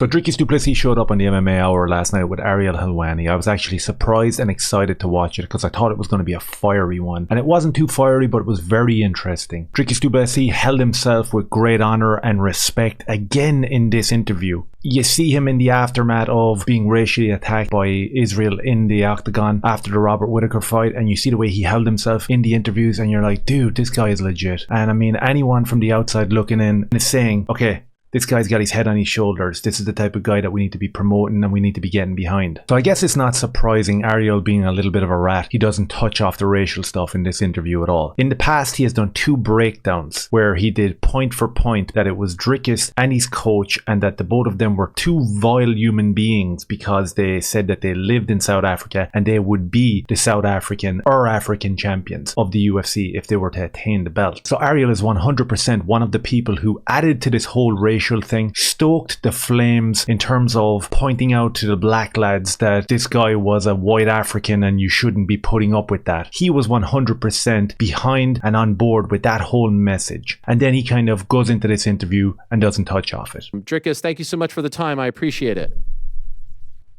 So Dricus Du Plessis showed up on the MMA Hour last night with Ariel Helwani. I was actually surprised and excited to watch it because I thought it was going to be a fiery one. And it wasn't too fiery, but it was very interesting. Dricus Du Plessis held himself with great honour and respect again in this interview. You see him in the aftermath of being racially attacked by Israel in the octagon after the Robert Whittaker fight, and you see the way he held himself in the interviews, and you're like, dude, this guy is legit. And I mean, anyone from the outside looking in is saying, okay, this guy's got his head on his shoulders. This is the type of guy that we need to be promoting and we need to be getting behind. So I guess it's not surprising, Ariel being a little bit of a rat, he doesn't touch off the racial stuff in this interview at all. In the past, he has done 2 breakdowns where he did point for point that it was Dricus and his coach, and that the both of them were 2 vile human beings because they said that they lived in South Africa and they would be the South African or African champions of the UFC if they were to attain the belt. So Ariel is 100% one of the people who added to this whole racial thing, stoked the flames in terms of pointing out to the black lads that this guy was a white African and you shouldn't be putting up with that. He was 100% behind and on board with that whole message. And then he kind of goes into this interview and doesn't touch off it. Dricus, thank you so much for the time. I appreciate it.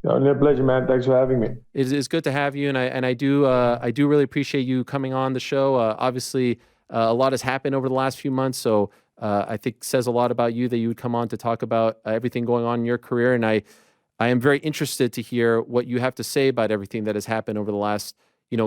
No pleasure, man. Thanks for having me. It's good to have you, and I do really appreciate you coming on the show. Obviously, a lot has happened over the last few months, so I think says a lot about you that you would come on to talk about everything going on in your career. And I am very interested to hear what you have to say about everything that has happened over the last,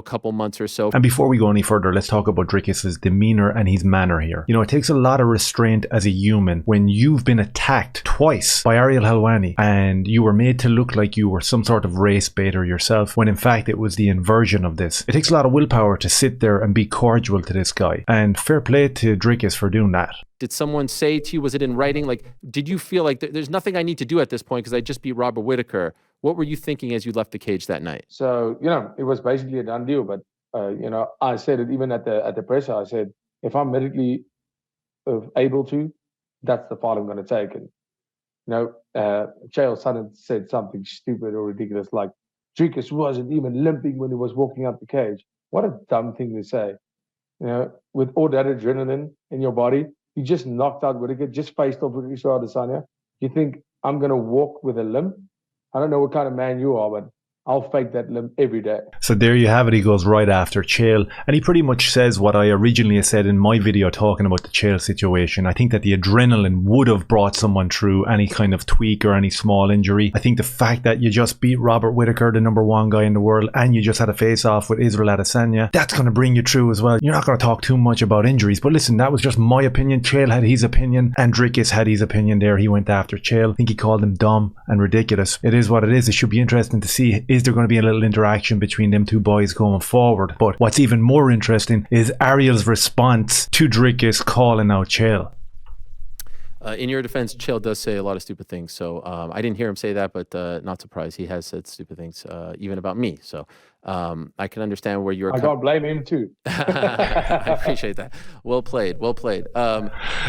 couple months or so. And before we go any further, let's talk about Dricus's demeanor and his manner here. It takes a lot of restraint as a human when you've been attacked twice by Ariel Helwani and you were made to look like you were some sort of race baiter yourself, when in fact it was the inversion of this. It takes a lot of willpower to sit there and be cordial to this guy. And fair play to Dricus for doing that. Did someone say to you, was it in writing? Like, did you feel like there's nothing I need to do at this point because I just beat Robert Whittaker? What were you thinking as you left the cage that night? So, it was basically a done deal. But, I said it even at the presser. I said, if I'm medically able to, that's the fight I'm going to take. And, Chael Sonnen said something stupid or ridiculous, like, Dricus wasn't even limping when he was walking up the cage. What a dumb thing to say. With all that adrenaline in your body, you just knocked out Whittaker, just faced off with Israel Adesanya. You think I'm going to walk with a limp? I don't know what kind of man you are, but I'll fake that limp every day. So there you have it. He goes right after Chael, and he pretty much says what I originally said in my video talking about the Chael situation. I think that the adrenaline would have brought someone through any kind of tweak or any small injury. I think the fact that you just beat Robert Whittaker, the #1 guy in the world, and you just had a face-off with Israel Adesanya, that's going to bring you through as well. You're not going to talk too much about injuries, but listen, that was just my opinion. Chael had his opinion, and Dricus had his opinion there. He went after Chael. I think he called him dumb and ridiculous. It is what it is. It should be interesting to see, is there going to be a little interaction between them 2 boys going forward? But what's even more interesting is Ariel's response to Dricus calling out Chael. In your defense, Chael does say a lot of stupid things. So I didn't hear him say that, but not surprised. He has said stupid things, even about me. So I can understand where you're... I can't blame him too. I appreciate that. Well played. Well played.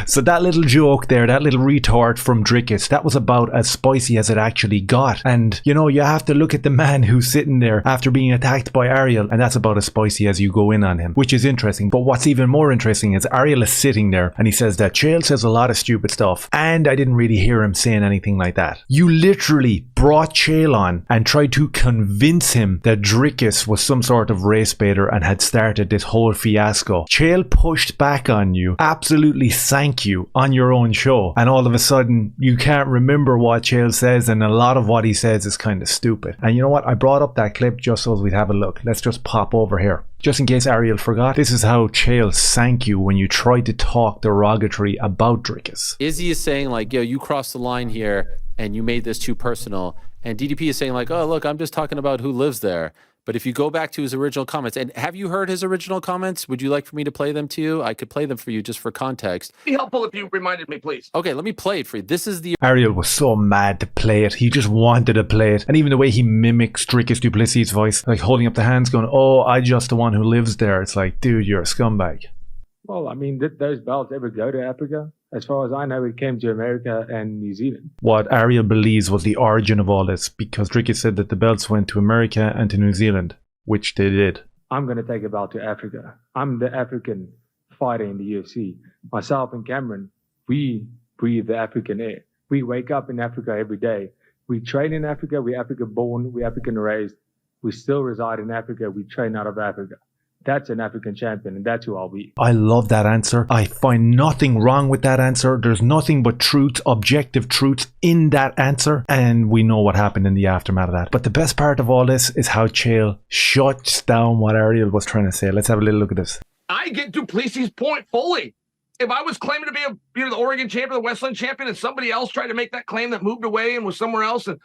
So that little joke there, that little retort from Dricus, that was about as spicy as it actually got. And, you have to look at the man who's sitting there after being attacked by Ariel, and that's about as spicy as you go in on him, which is interesting. But what's even more interesting is Ariel is sitting there and he says that Chael says a lot of stupid stuff, and I didn't really hear him saying anything like that. You literally brought Chael on and tried to convince him that Dricus was some sort of race baiter and had started this whole fiasco. Chael pushed back on you, absolutely sank you on your own show, and all of a sudden you can't remember what Chael says, and a lot of what he says is kind of stupid. And you know what? I brought up that clip just so we'd have a look. Let's just pop over here. Just in case Ariel forgot, this is how Chael sank you when you tried to talk derogatory about Dricus. Izzy is saying like, yo, you crossed the line here and you made this too personal. And DDP is saying like, oh, look, I'm just talking about who lives there. But if you go back to his original comments, and have you heard his original comments? Would you like for me to play them to you? I could play them for you just for context. Be helpful if you reminded me, please. Okay, let me play it for you. This is the... Ariel was so mad to play it. He just wanted to play it. And even the way he mimics Dricus Du Plessis' voice, like holding up the hands going, oh, I just the one who lives there. It's like, dude, you're a scumbag. Well, I mean, did those belts ever go to Africa? As far as I know, it came to America and New Zealand. What Ariel believes was the origin of all this, because Dricus said that the belts went to America and to New Zealand, which they did. I'm going to take a belt to Africa. I'm the African fighter in the UFC. Myself and Cameron, we breathe the African air. We wake up in Africa every day. We train in Africa. We're African born. We're African raised. We still reside in Africa. We train out of Africa. That's an African champion, and that's who I'll be. I love that answer. I find nothing wrong with that answer. There's nothing but truths, objective truths in that answer, and we know what happened in the aftermath of that. But the best part of all this is how Chael shuts down what Ariel was trying to say. Let's have a little look at this. I get Du Plessis' point fully. If I was claiming to be the Oregon champion, the Westland champion, and somebody else tried to make that claim that moved away and was somewhere else, and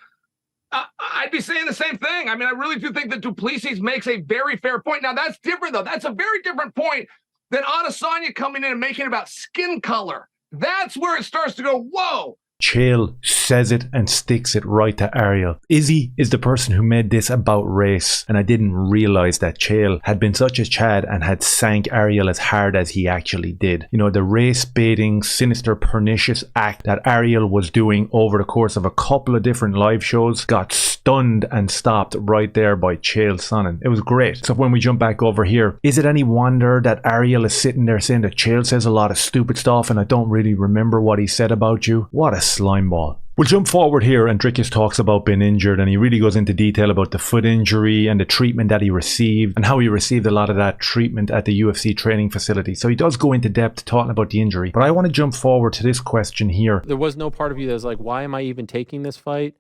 I'd be saying the same thing. I mean, I really do think that Du Plessis makes a very fair point. Now, that's different, though. That's a very different point than Adesanya coming in and making it about skin color. That's where it starts to go, whoa. Chael says it and sticks it right to Ariel. Izzy is the person who made this about race, and I didn't realize that Chael had been such a Chad and had sank Ariel as hard as he actually did. You know, the race baiting, sinister, pernicious act that Ariel was doing over the course of a couple of different live shows got stunned and stopped right there by Chael Sonnen. It was great. So when we jump back over here, is it any wonder that Ariel is sitting there saying that Chael says a lot of stupid stuff and I don't really remember what he said about you? What a slime ball. We'll jump forward here, and Dricus talks about being injured, and he really goes into detail about the foot injury and the treatment that he received and how he received a lot of that treatment at the UFC training facility. So he does go into depth talking about the injury. But I want to jump forward to this question here. There was no part of you that was like, why am I even taking this fight?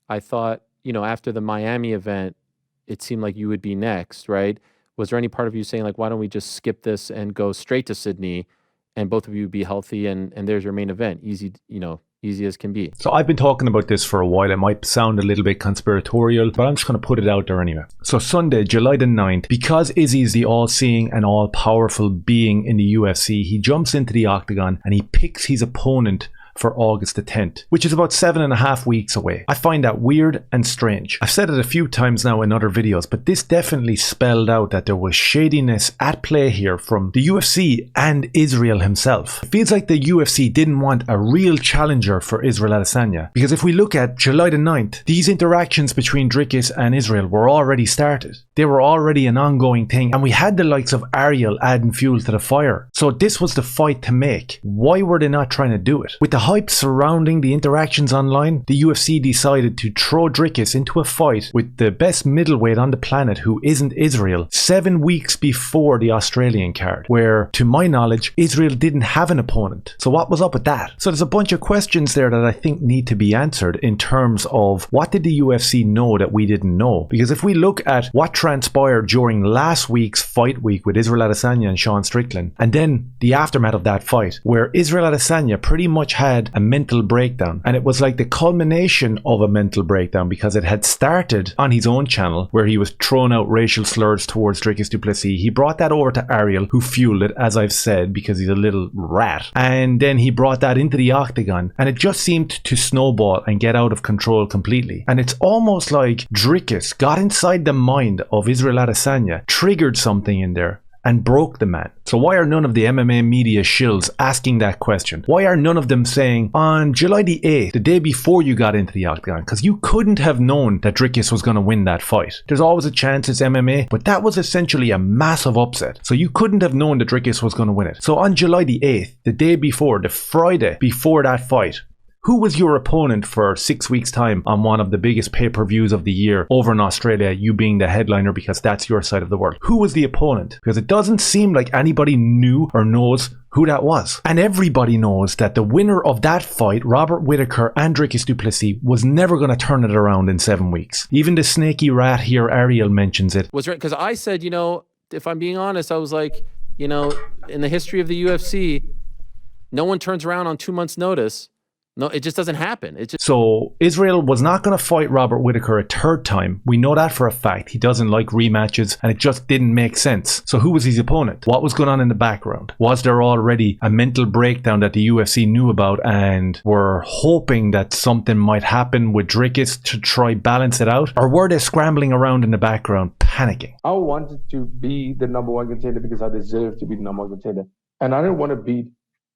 I thought, you know, after the Miami event, it seemed like you would be next, right? Was there any part of you saying like, why don't we just skip this and go straight to Sydney and both of you be healthy and there's your main event? Easy, you know, easy as can be. So I've been talking about this for a while. It might sound a little bit conspiratorial, but I'm just going to put it out there anyway. So Sunday, July the 9th, because Izzy is the all-seeing and all-powerful being in the UFC, he jumps into the octagon and he picks his opponent for August the 10th, which is about 7.5 weeks away. I find that weird and strange. I've said it a few times now in other videos, but this definitely spelled out that there was shadiness at play here from the UFC and Israel himself. It feels like the UFC didn't want a real challenger for Israel Adesanya, because if we look at July the 9th, these interactions between Dricus and Israel were already started. They were already an ongoing thing, and we had the likes of Ariel adding fuel to the fire. So this was the fight to make. Why were they not trying to do it? With the hype surrounding the interactions online, the UFC decided to throw Dricus into a fight with the best middleweight on the planet who isn't Israel 7 weeks before the Australian card, where, to my knowledge, Israel didn't have an opponent. So what was up with that? So there's a bunch of questions there that I think need to be answered in terms of what did the UFC know that we didn't know? Because if we look at what transpired during last week's fight week with Israel Adesanya and Sean Strickland, and then the aftermath of that fight, where Israel Adesanya pretty much had a mental breakdown, and it was like the culmination of a mental breakdown because it had started on his own channel where he was throwing out racial slurs towards Dricus Du Plessis. He brought that over to Ariel, who fueled it, as I've said, because he's a little rat, and then he brought that into the octagon, and it just seemed to snowball and get out of control completely. And it's almost like Dricus got inside the mind of Israel Adesanya, triggered something in there, and broke the man. So why are none of the MMA media shills asking that question? Why are none of them saying, on July the 8th, the day before you got into the octagon, because you couldn't have known that Dricus was going to win that fight. There's always a chance it's MMA, but that was essentially a massive upset. So you couldn't have known that Dricus was going to win it. So on July the 8th, the day before, the Friday before that fight, who was your opponent for 6 weeks' time on one of the biggest pay-per-views of the year over in Australia, you being the headliner because that's your side of the world? Who was the opponent? Because it doesn't seem like anybody knew or knows who that was. And everybody knows that the winner of that fight, Robert Whittaker and Dricus Du Plessis, was never going to turn it around in 7 weeks. Even the snaky rat here, Ariel, mentions it. Was right, because I said, you know, if I'm being honest, I was like, you know, in the history of the UFC, no one turns around on 2 months' notice. No, it just doesn't happen. So Israel was not going to fight Robert Whittaker a third time. We know that for a fact. He doesn't like rematches, and it just didn't make sense. So who was his opponent? What was going on in the background? Was there already a mental breakdown that the UFC knew about and were hoping that something might happen with Dricus to try balance it out? Or were they scrambling around in the background, panicking? I wanted to be the number one contender because I deserve to be the number one contender. And I didn't want to beat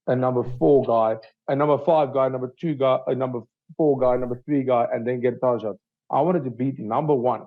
a number 4 guy, a number 5 guy, number 2 guy, a number 4 guy, number 3 guy, and then get title shot. I wanted to beat number 1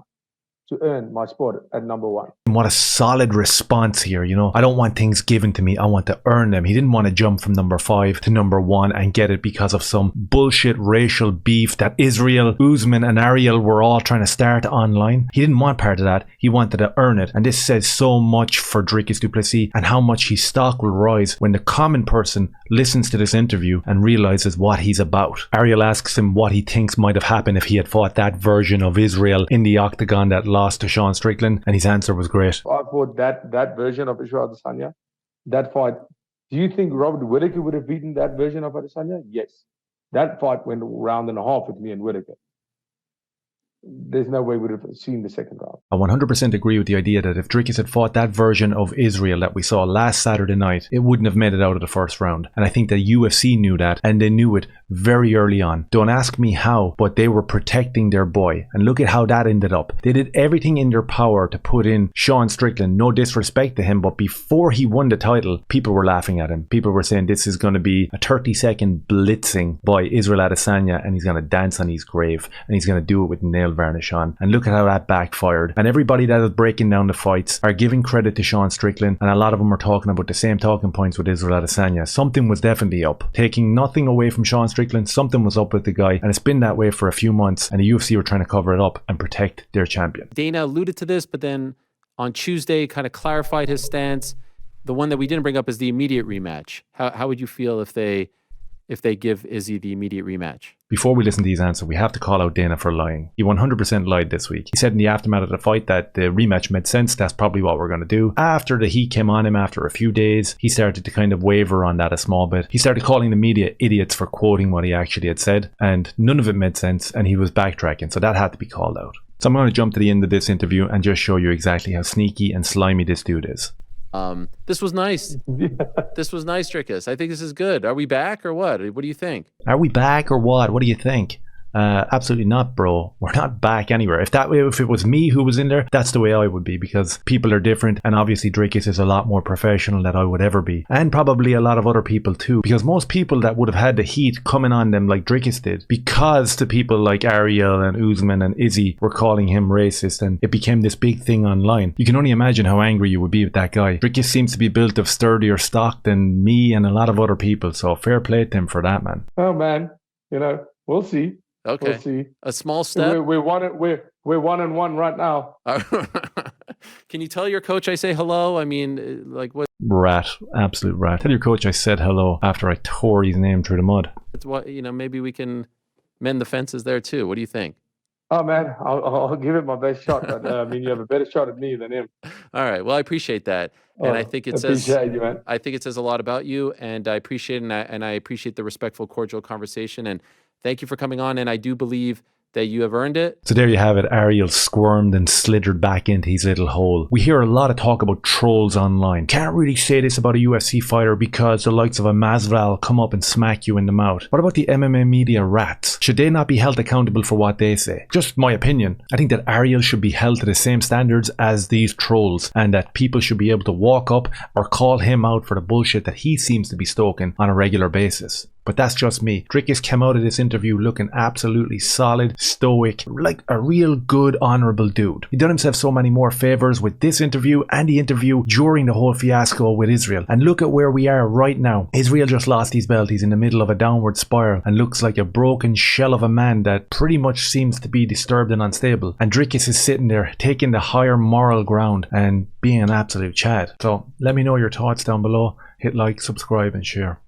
to earn my spot at number one. What a solid response here, you know. I don't want things given to me, I want to earn them. He didn't want to jump from number 5 to number 1 and get it because of some bullshit racial beef that Israel, Usman and Ariel were all trying to start online. He didn't want part of that, he wanted to earn it. And this says so much for Dricus Du Plessis and how much his stock will rise when the common person listens to this interview and realizes what he's about. Ariel asks him what he thinks might have happened if he had fought that version of Israel in the octagon that lost to Sean Strickland, and his answer was great. I fought that version of Israel Adesanya, that fight. Do you think Robert Whittaker would have beaten that version of Adesanya? Yes. That fight went a round and a half with me and Whittaker. There's no way we would have seen the second round. I 100% agree with the idea that if Dricus had fought that version of Israel that we saw last Saturday night, it wouldn't have made it out of the first round. And I think the UFC knew that, and they knew it very early on. Don't ask me how, but they were protecting their boy. And look at how that ended up. They did everything in their power to put in Sean Strickland. No disrespect to him, but before he won the title, people were laughing at him. People were saying this is going to be a 30-second blitzing by Israel Adesanya, and he's going to dance on his grave, and he's going to do it with nail varnish on. And look at how that backfired. And everybody that is breaking down the fights are giving credit to Sean Strickland, and a lot of them are talking about the same talking points with Israel Adesanya. Something was definitely up. Taking nothing away from Sean Strickland, something was up with the guy, and it's been that way for a few months, and the UFC were trying to cover it up and protect their champion. Dana alluded to this, but then on Tuesday kind of clarified his stance. The one that we didn't bring up is the immediate rematch. How would you feel if they give Izzy the immediate rematch? Before we listen to his answer, we have to call out Dana for lying. He 100% lied this week. He said in the aftermath of the fight that the rematch made sense. That's probably what we're going to do. After the heat came on him after a few days, he started to kind of waver on that a small bit. He started calling the media idiots for quoting what he actually had said, and none of it made sense, and he was backtracking, so that had to be called out. So I'm going to jump to the end of this interview and just show you exactly how sneaky and slimy this dude is. This was nice. This was nice, Dricus. I think this is good. Are we back or what? What do you think? Are we back or what? What do you think? Absolutely not, bro. We're not back anywhere. If it was me who was in there, that's the way I would be, because people are different, and obviously Dricus is a lot more professional than I would ever be, and probably a lot of other people too, because most people that would have had the heat coming on them like Dricus did, because the people like Ariel and Usman and Izzy were calling him racist, and it became this big thing online. You can only imagine how angry you would be with that guy. Dricus seems to be built of sturdier stock than me and a lot of other people, so fair play to him for that, man. Oh man, we'll see. Okay. We'll see. A small step. We're 1-1 right now. Can you tell your coach I say hello? I mean, like what? Rat, absolute rat. Tell your coach I said hello after I tore his name through the mud. It's what maybe we can mend the fences there too. What do you think? Oh man, I'll give it my best shot, but you have a better shot at me than him. All right. Well, I appreciate that, and I think it says you, man. I think it says a lot about you, and I appreciate it, and I appreciate the respectful, cordial conversation, and thank you for coming on, and I do believe that you have earned it. So there you have it. Ariel squirmed and slithered back into his little hole. We hear a lot of talk about trolls online. Can't really say this about a UFC fighter because the likes of a Masvidal come up and smack you in the mouth. What about the MMA media rats? Should they not be held accountable for what they say? Just my opinion. I think that Ariel should be held to the same standards as these trolls, and that people should be able to walk up or call him out for the bullshit that he seems to be stoking on a regular basis. But that's just me. Dricus came out of this interview looking absolutely solid, stoic, like a real good, honourable dude. He done himself so many more favours with this interview and the interview during the whole fiasco with Israel. And look at where we are right now. Israel just lost his belt. He's in the middle of a downward spiral and looks like a broken shell of a man that pretty much seems to be disturbed and unstable. And Dricus is sitting there taking the higher moral ground and being an absolute Chad. So let me know your thoughts down below. Hit like, subscribe and share.